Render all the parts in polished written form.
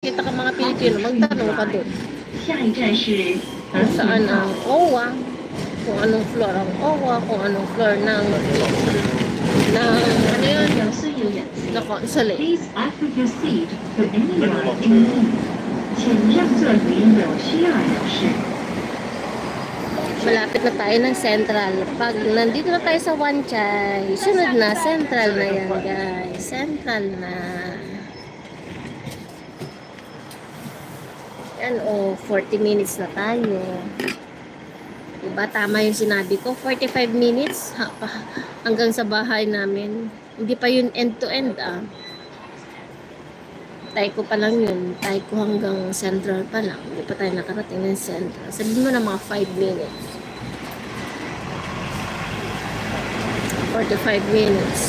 Kita ka mga Pilipino, magtanong ka doon. Kung saan ang OWA, kung anong floor ang OWA, kung anong floor ng ano yun, na consulate. Please offer your seat to anyone in need. 请让座于有需要人士。 Malapit na tayo ng Central. Pag nandito na tayo sa Wanchay, sunod na, Central na yan, guys. Central na. Yan, 40 minutes na tayo. Diba, tama yung sinabi ko? 45 minutes hanggang sa bahay namin. Hindi pa yun end-to-end, Tayo pa lang yun. Tayo ko hanggang Central pa lang. Hindi pa tayo nakarating ng Central. Sabihin mo na mga 5 minutes. 45 minutes.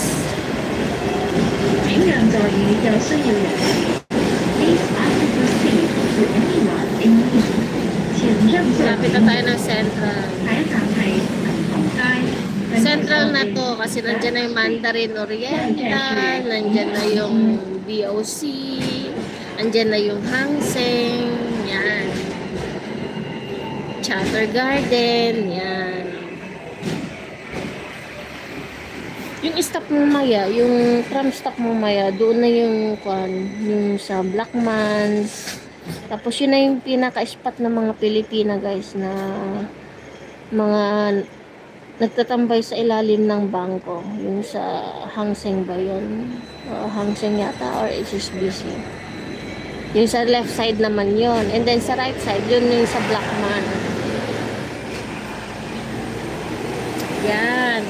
请让座于有需要人士。Please offer your seat to anyone in need. 请让座于 Malapit na tayo ng Central. 台港係銀行街。 Central na to kasi nandyan na yung Mandarin Oriental, nandyan na yung BOC, nandyan na yung Hang Seng, yan. Chatter Garden, yan. Yung stop mo maya, yung tram stop mo maya, doon na yung sa Blackmans. Tapos yun na yung pinaka-spot ng mga Pilipina, guys, na mga nagtatambay sa ilalim ng bangko. Yung sa Hang Seng ba yun? Hang Seng yata or HSBC. Yung sa left side naman yun. And then sa right side, yun yung sa Blackman. Yan.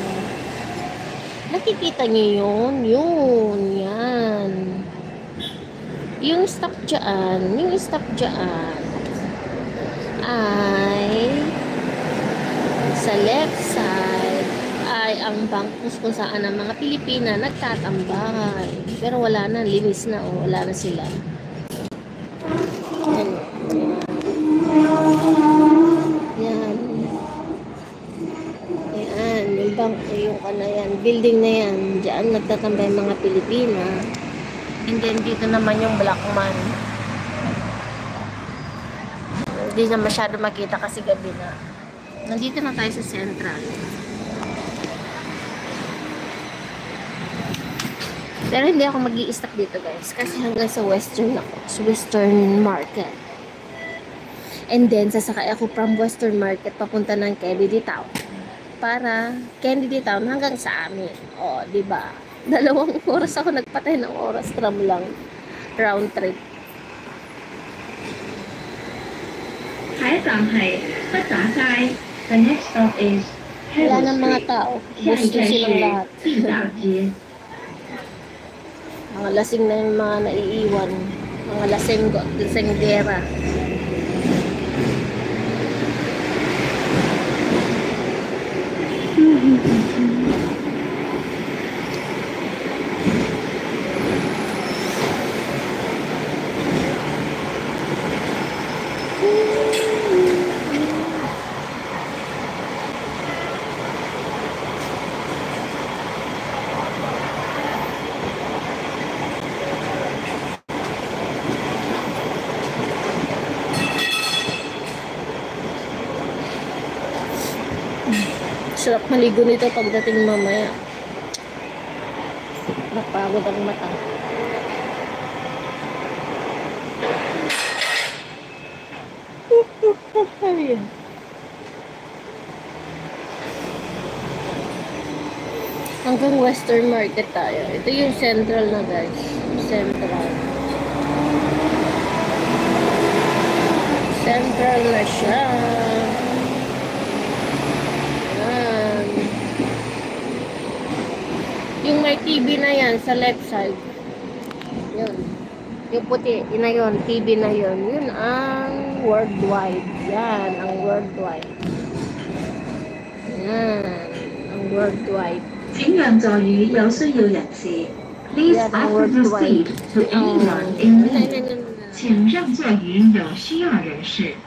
Nakikita nyo yun? Yun. Yan. Yung stop dyan ay sa left side ay ang bangkos kung saan ang mga Pilipina nagtatambay. Pero wala na, linis na, wala na sila. Yan. Yan, yung bangko, yung building na yan, diyan nagtatambay mga Pilipina. And then dito naman yung Blackman. Hindi na masyado makita kasi gabi na. Nandito na tayo sa Central. Pero hindi ako mag-i-stop dito, guys. Kasi hanggang sa Western ako. Sa Western Market. And then, sasakay ako from Western Market papunta ng Kennedy Town. Para Kennedy Town hanggang sa amin. O, diba? 2 oras ako nagpatay ng oras. Tram lang. Round trip. 台港係北打街。The next stop is Wala ng mga tao. Gusto silang lahat. Mga lasing na yung mga naiiwan. Mga lasenggera. Sarap maligo nito pagdating mamaya. Napagod ang mata. Hanggang Western Market tayo. Ito yung Central na, guys. Central. Central na siya. Yung may TV na yan sa left side. Yun. Yung puti, yun na yun. TV na yun. Yun ang worldwide. Yan, ang worldwide. Yan, ang worldwide. 請讓座於有需要人士。Please offer your seat to anyone in need. 請讓座於有需要人士。